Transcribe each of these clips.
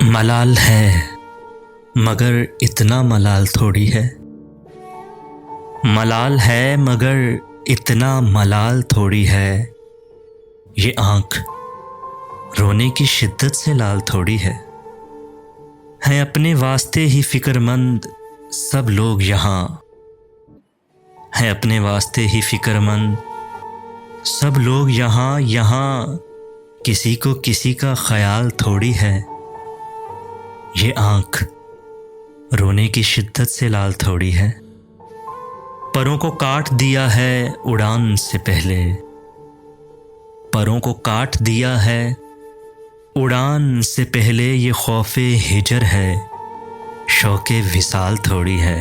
मलाल है मगर इतना मलाल थोड़ी है। मलाल है मगर इतना मलाल थोड़ी है। ये आँख रोने की शिद्दत से लाल थोड़ी है। हैं अपने वास्ते ही फिक्रमंद सब लोग यहाँ। हैं अपने वास्ते ही फिक्रमंद सब लोग यहाँ। यहाँ किसी को किसी का ख्याल थोड़ी है। ये आँख रोने की शिद्दत से लाल थोड़ी है। परों को काट दिया है उड़ान से पहले। परों को काट दिया है उड़ान से पहले। ये खौफे हिजर है शौके विसाल थोड़ी है।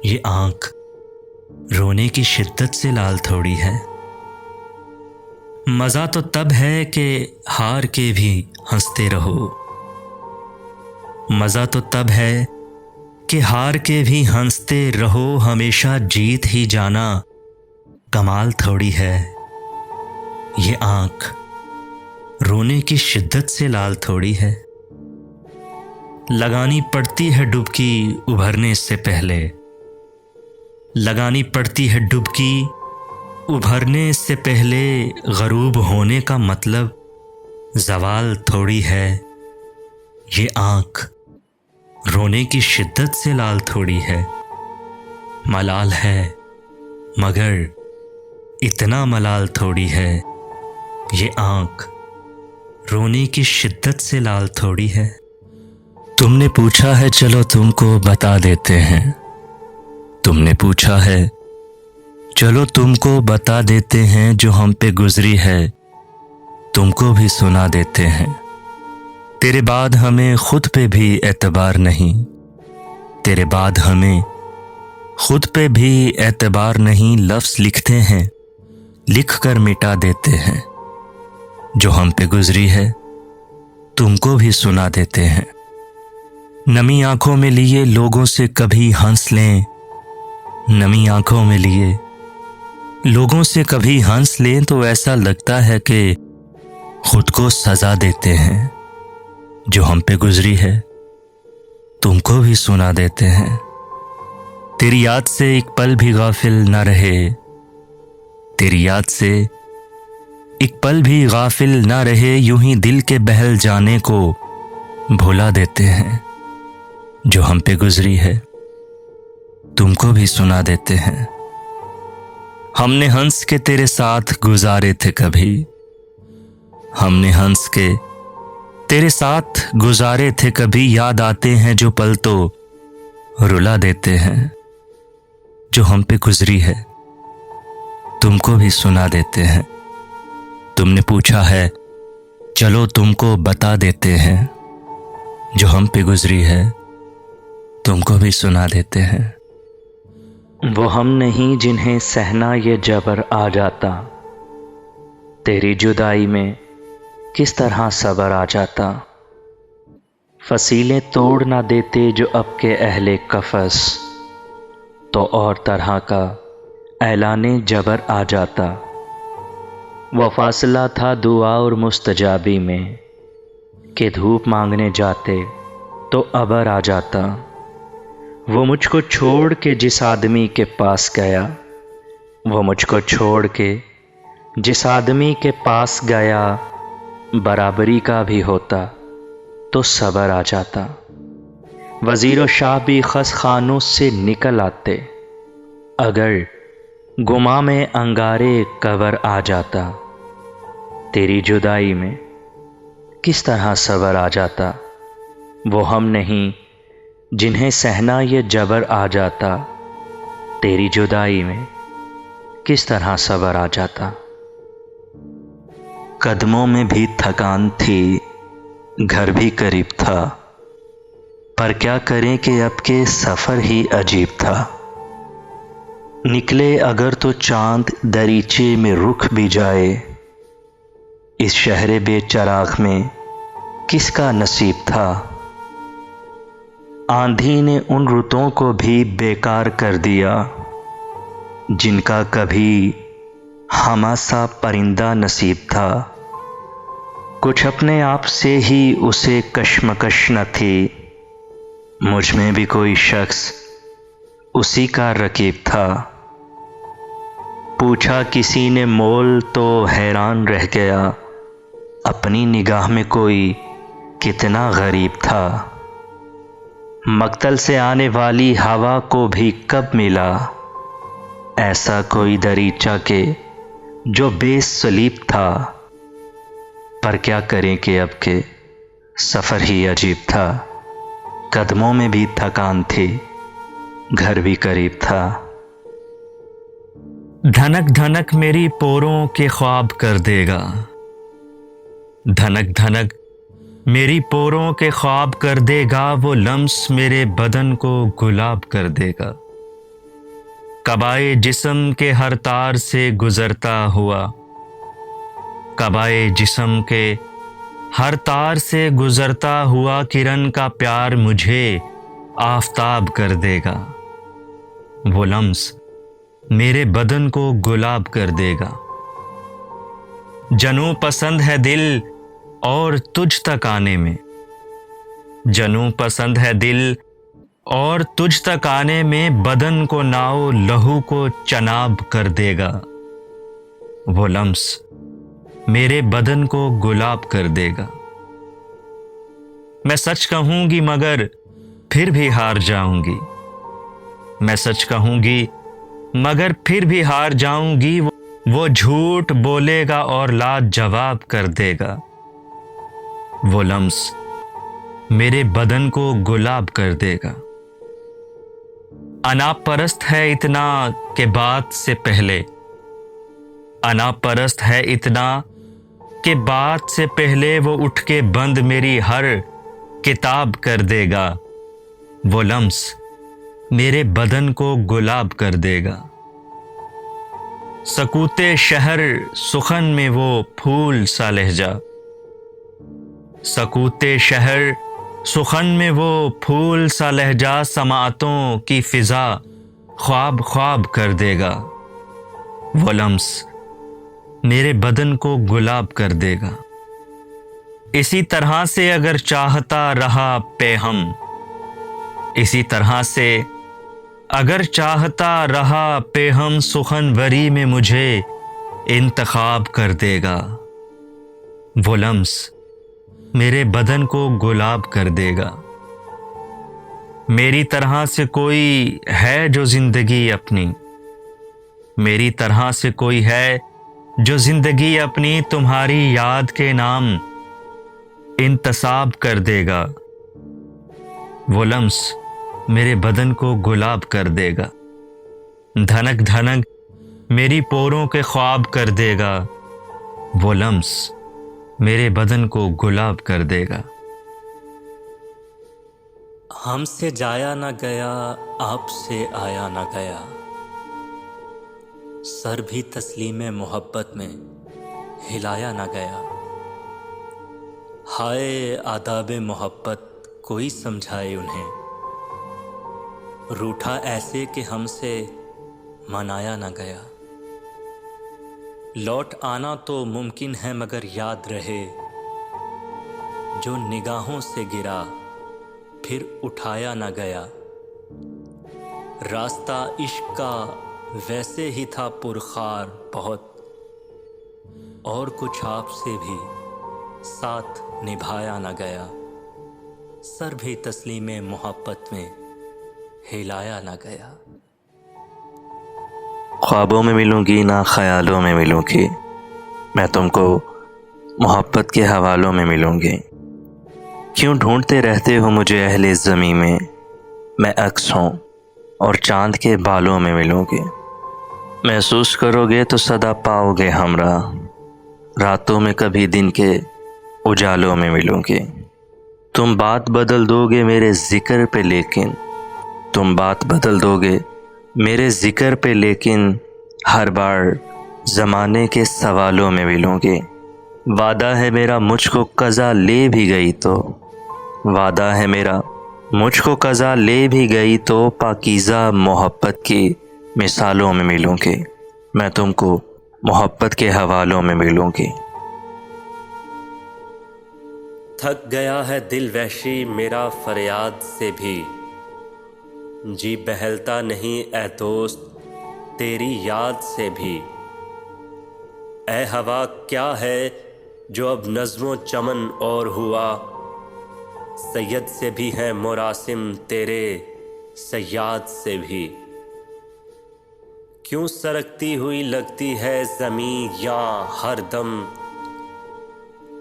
ये आँख रोने की शिद्दत से लाल थोड़ी है। मज़ा तो तब है कि हार के भी हंसते रहो। मज़ा तो तब है कि हार के भी हंसते रहो। हमेशा जीत ही जाना कमाल थोड़ी है। ये आँख रोने की शिद्दत से लाल थोड़ी है। लगानी पड़ती है डुबकी उभरने से पहले। लगानी पड़ती है डुबकी उभरने से पहले। गरूब होने का मतलब ज़वाल थोड़ी है। ये आँख रोने की शिद्दत से लाल थोड़ी है। मलाल है मगर इतना मलाल थोड़ी है। ये आँख रोने की शिद्दत से लाल थोड़ी है। तुमने पूछा है चलो तुमको बता देते हैं। तुमने पूछा है चलो तुमको बता देते हैं। जो हम पे गुजरी है तुमको भी सुना देते हैं। तेरे बाद हमें खुद पे भी एतबार नहीं। तेरे बाद हमें खुद पे भी एतबार नहीं। लफ्ज़ लिखते हैं लिख कर मिटा देते हैं। जो हम पे गुजरी है तुमको भी सुना देते हैं। नमी आंखों में लिए लोगों से कभी हंस लें। नमी आंखों में लिए लोगों से कभी हंस लें तो ऐसा लगता है कि खुद को सजा देते हैं। जो हम पे गुजरी है तुमको भी सुना देते हैं। तेरी याद से एक पल भी गाफिल न रहे। तेरी याद से एक पल भी गाफिल न रहे। यूं ही दिल के बहल जाने को भुला देते हैं। जो हम पे गुजरी है तुमको भी सुना देते हैं। हमने हंस के तेरे साथ गुजारे थे कभी। हमने हंस के तेरे साथ गुजारे थे कभी। याद आते हैं जो पल तो रुला देते हैं। जो हम पे गुजरी है तुमको भी सुना देते हैं। तुमने पूछा है चलो तुमको बता देते हैं। जो हम पे गुजरी है तुमको भी सुना देते हैं। वो हम नहीं जिन्हें सहना ये जबर आ जाता। तेरी जुदाई में किस तरह सबर आ जाता। फसीलें तोड़ ना देते जो अब के अहले कफस। तो और तरह का ऐलाने जबर आ जाता। वह फासला था दुआ और मुस्तजाबी में कि धूप मांगने जाते तो अबर आ जाता। वो मुझको छोड़ के जिस आदमी के पास गया। वो मुझको छोड़ के जिस आदमी के पास गया। बराबरी का भी होता तो सबर आ जाता। वज़ीर शाह भी खस खानों से निकल आते अगर गुमा में अंगारे कबर आ जाता। तेरी जुदाई में किस तरह सबर आ जाता। वो हम नहीं जिन्हें सहना ये जबर आ जाता। तेरी जुदाई में किस तरह सबर आ जाता। कदमों में भी थकान थी घर भी करीब था। पर क्या करें कि अब के सफ़र ही अजीब था। निकले अगर तो चांद दरीचे में रुख भी जाए। इस शहरे बेचराग में किसका नसीब था। आंधी ने उन रुतों को भी बेकार कर दिया जिनका कभी हमासा परिंदा नसीब था। कुछ अपने आप से ही उसे कश्मकश न थी, मुझ में भी कोई शख्स उसी का रकीब था। पूछा किसी ने मोल तो हैरान रह गया, अपनी निगाह में कोई कितना गरीब था। मक्तल से आने वाली हवा को भी कब मिला ऐसा कोई दरीचा के जो बेसलीब था। पर क्या करें कि अब के सफ़र ही अजीब था। कदमों में भी थकान थी, घर भी करीब था। धनक धनक मेरी पोरों के ख्वाब कर देगा, धनक धनक मेरी पोरों के ख्वाब कर देगा। वो लम्स मेरे बदन को गुलाब कर देगा। कबाए जिस्म के हर तार से गुजरता हुआ, कबाए जिस्म के हर तार से गुजरता हुआ किरण का प्यार मुझे आफताब कर देगा। वो लम्स मेरे बदन को गुलाब कर देगा। जनू पसंद है दिल और तुझ तक आने में, जनू पसंद है दिल और तुझ तक आने में। बदन को नाव लहू को चनाब कर देगा। वो लम्स मेरे बदन को गुलाब कर देगा। मैं सच कहूंगी मगर फिर भी हार जाऊंगी, मैं सच कहूंगी मगर फिर भी हार जाऊंगी। वो झूठ बोलेगा और लाजवाब कर देगा। वो लम्स मेरे बदन को गुलाब कर देगा। अनापरस्त है इतना के बात से पहले, अनापरस्त है इतना के बात से पहले। वो उठ के बंद मेरी हर किताब कर देगा। वो लम्स मेरे बदन को गुलाब कर देगा। सकूते शहर सुखन में वो फूल सा लहजा, सकूते शहर सुखन में वो फूल सा लहजा। समातों की फिजा ख्वाब ख्वाब कर देगा। वो लम्स मेरे बदन को गुलाब कर देगा। इसी तरह से अगर चाहता रहा पेहम, इसी तरह से अगर चाहता रहा पेहम। सुखनवरी में मुझे इंतखाब कर देगा। वो लम्स मेरे बदन को गुलाब कर देगा। मेरी तरह से कोई है जो जिंदगी अपनी, मेरी तरह से कोई है जो जिंदगी अपनी तुम्हारी याद के नाम इंतसाब कर देगा। वो लम्स मेरे बदन को गुलाब कर देगा। धनक धनक मेरी पोरों के ख्वाब कर देगा। वो लम्स मेरे बदन को गुलाब कर देगा। हमसे जाया ना गया, आपसे आया ना गया। सर भी तस्लीम मोहब्बत में हिलाया ना गया। हाय आदाब मोहब्बत कोई समझाए उन्हें, रूठा ऐसे कि हमसे मनाया ना गया। लौट आना तो मुमकिन है मगर याद रहे, जो निगाहों से गिरा फिर उठाया ना गया। रास्ता इश्क का वैसे ही था पुरखार बहुत, और कुछ आपसे भी साथ निभाया ना गया। सर भी तस्लीम मोहब्बत में हिलाया ना गया। ख्वाबों में मिलूंगी ना ख्यालों में मिलूंगी, मैं तुमको मोहब्बत के हवालों में मिलूंगी। क्यों ढूंढते रहते हो मुझे अहले ज़मीं में, मैं अक्स हूँ और चांद के बालों में मिलूंगी। महसूस करोगे तो सदा पाओगे हमरा, रातों में कभी दिन के उजालों में मिलूंगी। तुम बात बदल दोगे मेरे ज़िक्र पे, लेकिन तुम बात बदल दोगे मेरे ज़िक्र पे, लेकिन हर बार ज़माने के सवालों में मिलूंगी। वादा है मेरा मुझको कज़ा ले भी गई तो, वादा है मेरा मुझको कज़ा ले भी गई तो, पाकीज़ा मोहब्बत की मिसालों में मिलूंगी। मैं तुमको मोहब्बत के हवालों में मिलूंगी। थक गया है दिल वहशी मेरा फरियाद से भी, जी बहलता नहीं ए दोस्त तेरी याद से भी। ए हवा क्या है जो अब नज़्मो चमन और हुआ, सैयद से भी है मुरासिम तेरे सयाद से भी। क्यों सरकती हुई लगती है ज़मीं यहाँ हर दम,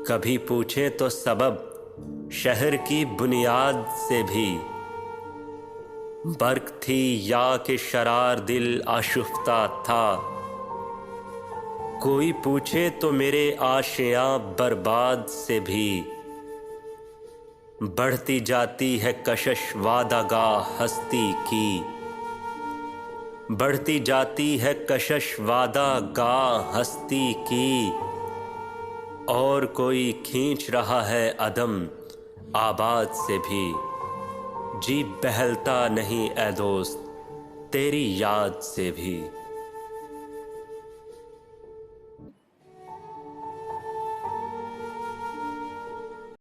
कभी पूछे तो सबब शहर की बुनियाद से भी। बर्क थी या कि शरार दिल आशुफ्ता था, कोई पूछे तो मेरे आशियाँ बर्बाद से भी। बढ़ती जाती है कशिश वादागाह हस्ती की, बढ़ती जाती है कशिश वादागाह हस्ती की। और कोई खींच रहा है अदम आबाद से भी, जी बहलता नहीं ए दोस्त तेरी याद से भी।